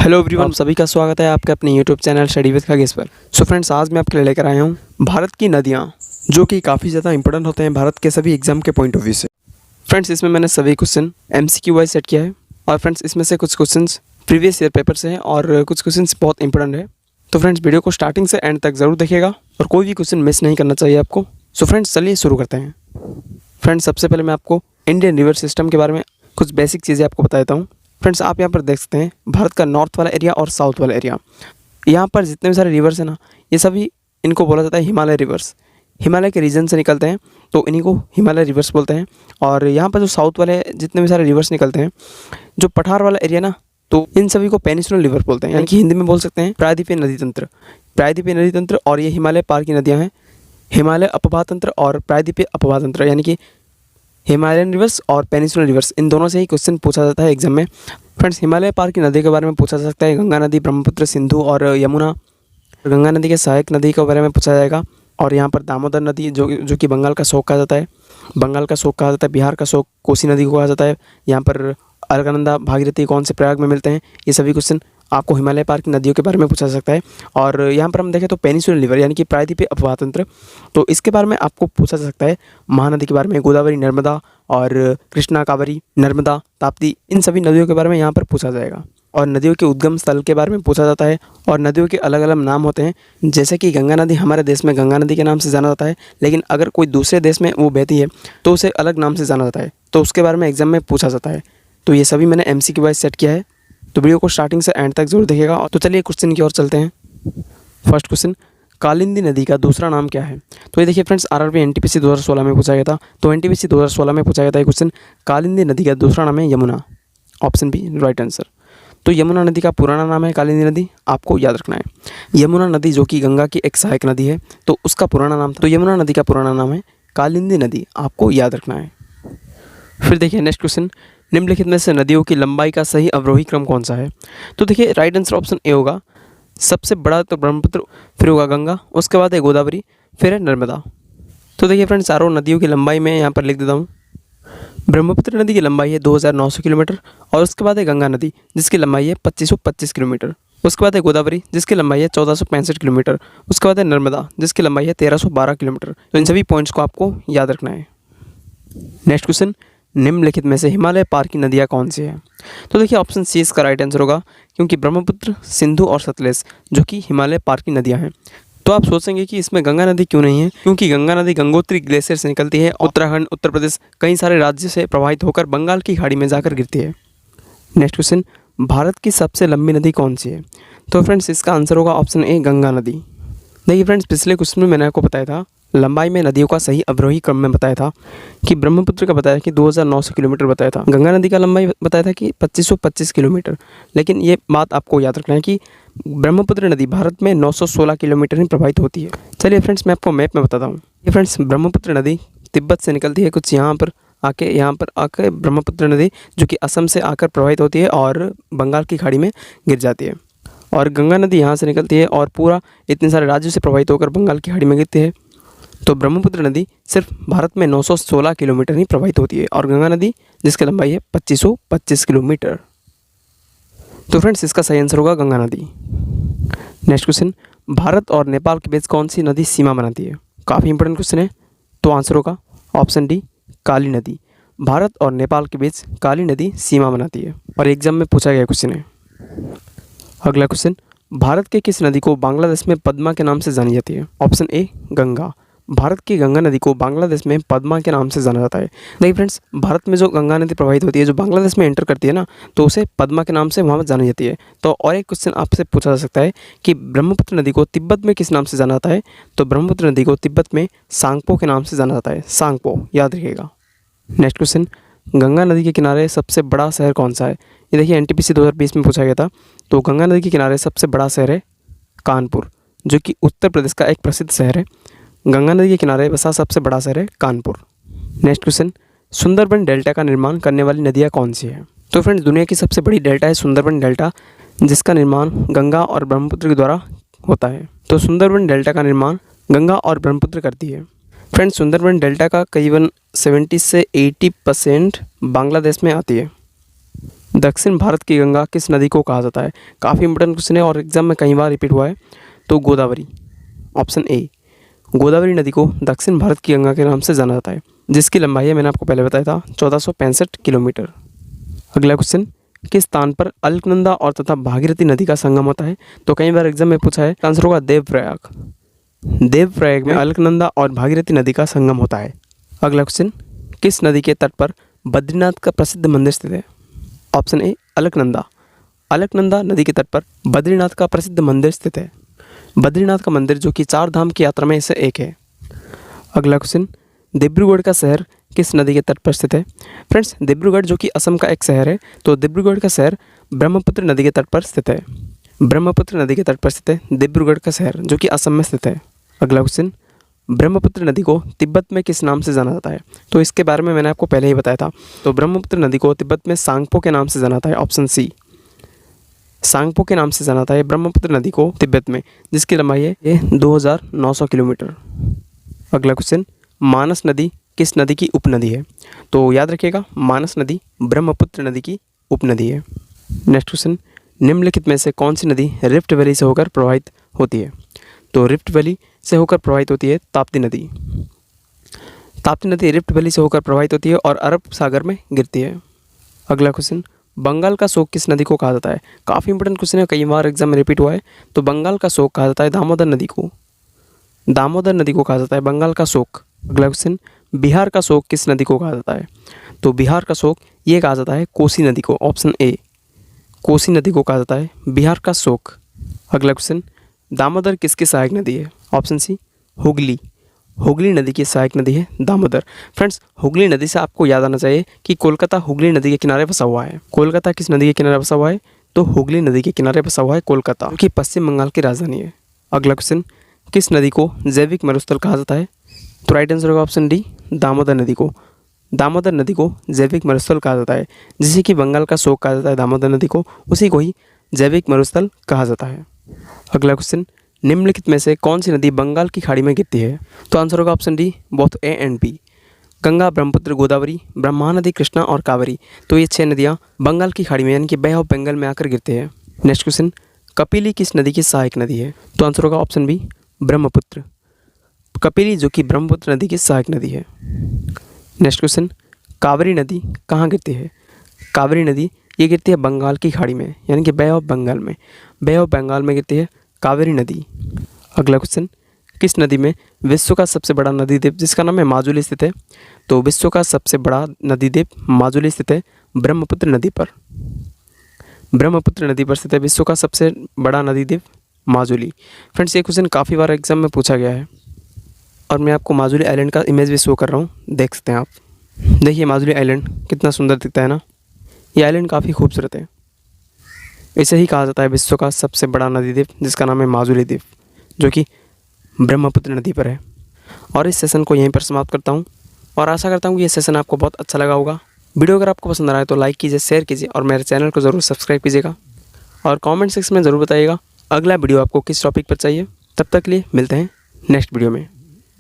Hello everyone, सभी का स्वागत है आपके अपने YouTube channel study with Khagesh पर। सो फ्रेंड्स, आज मैं आपके लिए लेकर आया हूँ भारत की नदियाँ, जो कि काफ़ी ज़्यादा इंपॉर्टेंट होते हैं भारत के सभी एग्जाम के पॉइंट ऑफ व्यू से। फ्रेंड्स, इसमें मैंने सभी क्वेश्चन एमसीक्यू वाइज सेट किया है और फ्रेंड्स इसमें से कुछ क्वेश्चन प्रीवियस ईयर पेपर से हैं और कुछ क्वेश्चन बहुत इंपॉर्टेंट है। तो फ्रेंड्स, वीडियो को स्टार्टिंग से एंड तक ज़रूर देखिएगा और कोई भी क्वेश्चन मिस नहीं करना चाहिए आपको। सो फ्रेंड्स, चलिए शुरू करते हैं। फ्रेंड्स, सबसे पहले मैं आपको इंडियन रिवर सिस्टम के बारे में कुछ बेसिक चीज़ें आपको बता देता हूँ। फ्रेंड्स, आप यहाँ पर देख सकते हैं भारत का नॉर्थ वाला एरिया और साउथ वाला एरिया। यहाँ पर जितने भी सारे रिवर्स हैं ना, ये सभी इनको बोला जाता है हिमालय रिवर्स। हिमालय के रीजन से निकलते हैं तो इन्हीं को हिमालय रिवर्स बोलते हैं। और यहाँ पर जो साउथ वाले जितने भी सारे रिवर्स निकलते हैं, जो पठार वाला एरिया ना, तो इन सभी को पेनिसुलर रिवर बोलते हैं, यानी कि हिंदी में बोल सकते हैं प्रायद्वीपीय नदी तंत्र। प्रायद्वीपीय नदी तंत्र और ये हिमालय पार की नदियाँ हैं। हिमालय अपवाह तंत्र और प्रायद्वीपीय अपवाह तंत्र, यानी कि हिमालयन रिवर्स और पेनिसुलर रिवर्स, इन दोनों से ही क्वेश्चन पूछा जाता है एग्जाम में। फ्रेंड्स, हिमालय पार की नदी के बारे में पूछा जा सकता है गंगा नदी, ब्रह्मपुत्र, सिंधु और यमुना। गंगा नदी के सहायक नदी के बारे में पूछा जाएगा। और यहाँ पर दामोदर नदी जो कि बंगाल का शोक कहा जाता है, बंगाल का शोक कहा जाता है, बिहार का शोक कोसी नदी को कहा जाता है। यहाँ पर अलकनंदा, भागीरथी कौन से प्रयाग में मिलते हैं, ये सभी क्वेश्चन आपको हिमालय पार की नदियों के बारे में पूछा जा सकता है। और यहाँ पर हम देखें तो पेनिसुलर रिवर यानी कि प्रायद्वीपीय अपवाह तंत्र, तो इसके बारे में आपको पूछा जा सकता है महानदी के बारे में, गोदावरी, नर्मदा और कृष्णा, कावेरी, नर्मदा, ताप्ती, इन सभी नदियों के बारे में यहाँ पर पूछा जाएगा। और नदियों के उद्गम स्थल के बारे में पूछा जाता है। और नदियों के अलग अलग नाम होते हैं, जैसे कि गंगा नदी हमारे देश में गंगा नदी के नाम से जाना जाता है, लेकिन अगर कोई दूसरे देश में वो बहती है तो उसे अलग नाम से जाना जाता है, तो उसके बारे में एग्जाम में पूछा जाता है। तो ये सभी मैंने एमसीक्यू वाइज सेट किया है, तो वीडियो को स्टार्टिंग से एंड तक जरूर देखिएगा। तो चलिए क्वेश्चन की ओर चलते हैं। फर्स्ट क्वेश्चन, कालिंदी नदी का दूसरा नाम क्या है? तो ये देखिए फ्रेंड्स, आरआरबी एनटीपीसी 2016 में पूछा गया था। तो एनटीपीसी 2016 में पूछा गया था ये क्वेश्चन, कालिंदी नदी का दूसरा नाम है Yamuna. Option B right answer. तो यमुना नदी का पुराना नाम है कालिंदी नदी, आपको याद रखना है। यमुना नदी जो कि गंगा की एक सहायक नदी है, तो उसका पुराना नाम था, तो यमुना नदी का पुराना नाम है कालिंदी नदी, आपको याद रखना है। फिर देखिए नेक्स्ट क्वेश्चन, निम्नलिखित में से नदियों की लंबाई का सही अवरोही क्रम कौन सा है? तो देखिए राइट आंसर ऑप्शन ए होगा। सबसे बड़ा तो ब्रह्मपुत्र, फिर होगा गंगा, उसके बाद है गोदावरी, फिर है नर्मदा। तो देखिए फ्रेंड्स, चारों नदियों की लंबाई मैं यहाँ पर लिख देता हूँ। ब्रह्मपुत्र नदी की लंबाई है 2900 किलोमीटर, और उसके बाद है गंगा नदी जिसकी लंबाई है 2525 किलोमीटर। उसके बाद है गोदावरी जिसकी लंबाई है 1465 किलोमीटर। उसके बाद है नर्मदा जिसकी लंबाई है 1312 किलोमीटर। तो इन सभी पॉइंट्स को आपको याद रखना है। नेक्स्ट क्वेश्चन, निम्नलिखित में से हिमालय पार की नदियाँ कौन सी हैं? तो देखिए ऑप्शन सी इसका राइट आंसर होगा, क्योंकि ब्रह्मपुत्र, सिंधु और सतलेज जो कि हिमालय पार की नदियाँ हैं। तो आप सोचेंगे कि इसमें गंगा नदी क्यों नहीं है? क्योंकि गंगा नदी गंगोत्री ग्लेशियर से निकलती है, उत्तराखंड, उत्तर प्रदेश, कई सारे राज्य से प्रवाहित होकर बंगाल की खाड़ी में जाकर गिरती है। नेक्स्ट क्वेश्चन, भारत की सबसे लंबी नदी कौन सी है? तो फ्रेंड्स, इसका आंसर होगा ऑप्शन ए गंगा नदी। देखिए फ्रेंड्स, पिछले क्वेश्चन में मैंने आपको बताया था लंबाई में नदियों का सही अवरोही क्रम में बताया था कि ब्रह्मपुत्र का बताया कि 2900 किलोमीटर बताया था, गंगा नदी का लंबाई बताया था कि 2525 किलोमीटर। लेकिन ये बात आपको याद रखना है कि ब्रह्मपुत्र नदी भारत में 916 किलोमीटर ही प्रवाहित होती है। चलिए फ्रेंड्स, मैं आपको मैप में बताता हूँ। ये फ्रेंड्स, ब्रह्मपुत्र नदी तिब्बत से निकलती है, कुछ यहाँ पर आके ब्रह्मपुत्र नदी जो कि असम से आकर प्रवाहित होती है और बंगाल की खाड़ी में गिर जाती है। और गंगा नदी यहाँ से निकलती है और पूरा इतने सारे राज्यों से प्रवाहित होकर बंगाल की खाड़ी में गिरती है। तो ब्रह्मपुत्र नदी सिर्फ भारत में 916 किलोमीटर ही प्रवाहित होती है, और गंगा नदी जिसकी लंबाई है 2525 किलोमीटर। तो फ्रेंड्स, इसका सही आंसर होगा गंगा नदी। नेक्स्ट क्वेश्चन, भारत और नेपाल के बीच कौन सी नदी सीमा बनाती है? काफ़ी इंपॉर्टेंट क्वेश्चन है। तो आंसर होगा ऑप्शन डी काली नदी। भारत और नेपाल के बीच काली नदी सीमा बनाती है और एग्जाम में पूछा गया क्वेश्चन है। अगला क्वेश्चन, भारत के किस नदी को बांग्लादेश में पद्मा के नाम से जानी जाती है? Option A Ganga. भारत की गंगा नदी को बांग्लादेश में पद्मा के नाम से जाना जाता है। देखिए फ्रेंड्स, भारत में जो गंगा नदी प्रवाहित होती है, जो बांग्लादेश में एंटर करती है ना, तो उसे पद्मा के नाम से वहाँ पर जानी जाती है। तो और एक क्वेश्चन आपसे पूछा जा सकता है कि ब्रह्मपुत्र नदी को तिब्बत में किस नाम से जाना जाता है? तो ब्रह्मपुत्र नदी को तिब्बत में सांगपो के नाम से जाना जाता है, सांगपो, याद रखिएगा। नेक्स्ट क्वेश्चन, गंगा नदी के किनारे सबसे बड़ा शहर कौन सा है? ये देखिए एनटीपीसी 2020 में पूछा गया था। तो गंगा नदी के किनारे सबसे बड़ा शहर है कानपुर, जो कि उत्तर प्रदेश का एक प्रसिद्ध शहर है। गंगा नदी के किनारे बसा सबसे बड़ा शहर है Kanpur. Next question, Sundarban delta का निर्माण करने वाली नदियाँ कौन सी है? तो फ्रेंड्स, दुनिया की सबसे बड़ी डेल्टा है सुंदरबन डेल्टा, जिसका निर्माण गंगा और ब्रह्मपुत्र के द्वारा होता है। तो सुंदरबन डेल्टा का निर्माण गंगा और ब्रह्मपुत्र करती है। फ्रेंड्स, सुंदरबन डेल्टा का करीबन 70 से 80% बांग्लादेश में आती है। दक्षिण भारत की गंगा किस नदी को कहा जाता है? काफ़ी इंपॉर्टेंट क्वेश्चन है और एग्जाम में कई बार रिपीट हुआ है। तो गोदावरी, ऑप्शन ए, गोदावरी नदी को दक्षिण भारत की गंगा के नाम से जाना जाता है, जिसकी लंबाई है, मैंने आपको पहले बताया था, 1465 किलोमीटर। अगला क्वेश्चन, किस स्थान पर अलकनंदा और तथा भागीरथी नदी का संगम होता है? तो कई बार एग्जाम में पूछा है, आंसर होगा देवप्रयाग। देवप्रयाग में अलकनंदा और भागीरथी नदी का संगम होता है। अगला क्वेश्चन, किस नदी के तट पर बद्रीनाथ का प्रसिद्ध मंदिर स्थित है? Option A, Alaknanda. अलकनंदा नदी के तट पर बद्रीनाथ का प्रसिद्ध मंदिर स्थित है। बद्रीनाथ का मंदिर जो कि 4 धाम की यात्रा में से एक है। अगला क्वेश्चन, डिब्रूगढ़ का शहर किस नदी के तट पर स्थित है? फ्रेंड्स, डिब्रूगढ़ जो कि असम का एक शहर है, तो डिब्रूगढ़ का शहर ब्रह्मपुत्र नदी के तट पर स्थित है। ब्रह्मपुत्र नदी के तट पर स्थित है डिब्रूगढ़ का शहर, जो कि असम में स्थित है। अगला क्वेश्चन, ब्रह्मपुत्र नदी को तिब्बत में किस नाम से जाना जाता है? तो इसके बारे में मैंने आपको पहले ही बताया था। तो ब्रह्मपुत्र नदी को तिब्बत में सांगपो के नाम से जाना जाता है, ऑप्शन सी, सांगपो के नाम से जाना जाता है ब्रह्मपुत्र नदी को तिब्बत में, जिसकी लंबाई है 2900 किलोमीटर। अगला क्वेश्चन, मानस नदी किस नदी की उपनदी है? तो याद रखिएगा, मानस नदी ब्रह्मपुत्र नदी की उपनदी है। नेक्स्ट क्वेश्चन, निम्नलिखित में से कौन सी नदी रिफ्ट वैली से होकर प्रवाहित होती है? तो रिफ्ट वैली से होकर प्रवाहित होती है ताप्ती नदी। ताप्ती नदी रिफ्ट वैली से होकर प्रवाहित होती है और अरब सागर में गिरती है। अगला क्वेश्चन, बंगाल का शोक किस नदी को कहा जाता है? काफ़ी इंपॉर्टेंट क्वेश्चन है, कई बार एग्जाम में रिपीट हुआ है। तो बंगाल का शोक कहा जाता है दामोदर नदी को। दामोदर नदी को कहा जाता है बंगाल का शोक। अगला क्वेश्चन, बिहार का शोक किस नदी को कहा जाता है? तो बिहार का शोक ये कहा जाता है कोसी नदी को, ऑप्शन ए, कोसी नदी को कहा जाता है बिहार का शोक। अगला क्वेश्चन, दामोदर किसकी सहायक नदी है? Option C, Hooghly. हुगली नदी की सहायक नदी है दामोदर। फ्रेंड्स, हुगली नदी से आपको याद आना चाहिए कि कोलकाता हुगली नदी के किनारे बसा हुआ है। कोलकाता किस नदी के किनारे बसा हुआ है? तो हुगली नदी के किनारे बसा हुआ है कोलकाता, जो कि पश्चिम बंगाल की राजधानी है। अगला क्वेश्चन, किस नदी को जैविक मरुस्थल कहा जाता है? तो राइट आंसर होगा ऑप्शन डी, दामोदर नदी को। दामोदर नदी को जैविक मरुस्थल कहा जाता है, जिसे कि बंगाल का शोक कहा जाता है दामोदर नदी को, उसी को ही जैविक मरुस्थल कहा जाता है। अगला क्वेश्चन, निम्नलिखित में से कौन सी नदी बंगाल की खाड़ी में गिरती है? तो आंसर होगा option D, both A and B. Ganga, Brahmaputra, Godavari, Brahmanadi, Krishna और कावेरी, तो ये 6 नदियाँ बंगाल की खाड़ी में यानी कि बे ऑफ बंगाल में आकर गिरते हैं। नेक्स्ट क्वेश्चन, कपिली किस नदी की सहायक नदी है? तो आंसर होगा ऑप्शन बी, ब्रह्मपुत्र। कपिली जो कि ब्रह्मपुत्र नदी की सहायक नदी है। नेक्स्ट क्वेश्चन, कावेरी नदी कहाँ गिरती है? कावेरी नदी ये गिरती है बंगाल की खाड़ी में यानी कि बे ऑफ बंगाल में। बे ऑफ बंगाल में गिरती है कावेरी नदी। अगला क्वेश्चन, किस नदी में विश्व का सबसे बड़ा नदी द्वीप जिसका नाम है माजुली स्थित है? तो विश्व का सबसे बड़ा नदी द्वीप माजुली स्थित है ब्रह्मपुत्र नदी पर। ब्रह्मपुत्र नदी पर स्थित है विश्व का सबसे बड़ा नदी द्वीप माजुली। फ्रेंड्स, ये क्वेश्चन काफ़ी बार एग्जाम में पूछा गया है और मैं आपको माजुली आइलैंड का इमेज भी शो कर रहा हूँ, देख सकते हैं आप। देखिए माजुली आइलैंड कितना सुंदर दिखता है ना। ये आइलैंड काफ़ी खूबसूरत है। इसे ही कहा जाता है विश्व का सबसे बड़ा नदी द्वीप जिसका नाम है माजुली द्वीप, जो कि ब्रह्मपुत्र नदी पर है। और इस सेशन को यहीं पर समाप्त करता हूँ और आशा करता हूँ कि ये सेशन आपको बहुत अच्छा लगा होगा। वीडियो अगर आपको पसंद आ रहा है तो लाइक कीजिए, शेयर कीजिए और मेरे चैनल को ज़रूर सब्सक्राइब कीजिएगा और कमेंट सेक्शन में ज़रूर बताइएगा अगला वीडियो आपको किस टॉपिक पर चाहिए। तब तक के लिए मिलते हैं नेक्स्ट वीडियो में।